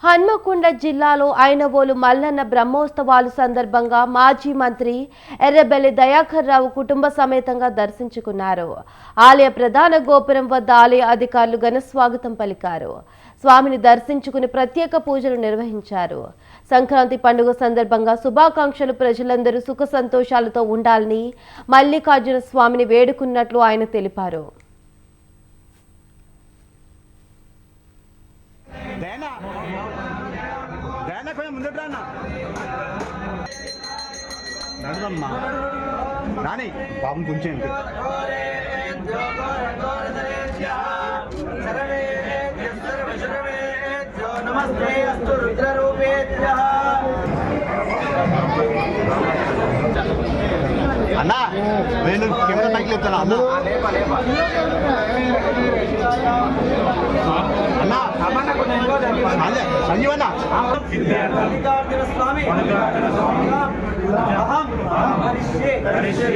హన్మకొండ జిల్లాలో ఐనవోలు మల్లన్న బ్రహ్మోత్సవాలు సందర్భంగా మాజీ మంత్రి ఎర్రబెల్లి దయాకర్ రావు కుటుంబ సమేతంగా దర్శించుకున్నారు. ఆలయ ప్రధాన గోపురం వద్ద ఆలయ అధికారులు ఘన స్వాగతం పలికారు. స్వామిని దర్శించుకుని ప్రత్యేక పూజలు నిర్వహించారు. సంక్రాంతి పండుగ సందర్భంగా శుభాకాంక్షలు ప్రజలందరూ సుఖ సంతోషాలతో ఉండాలని మల్లికార్జున స్వామిని వేడుకున్నట్లు ఆయన తెలిపారు. రాని బాబు కొంచెం నమస్తే అస్తు రుద్రరూపేభ్యః. అన్నా నేను కెమెరా పైకి లేపుతాను అన్న సంజీవన్న మల్లికార్జున స్వామి అహం హరిష్యే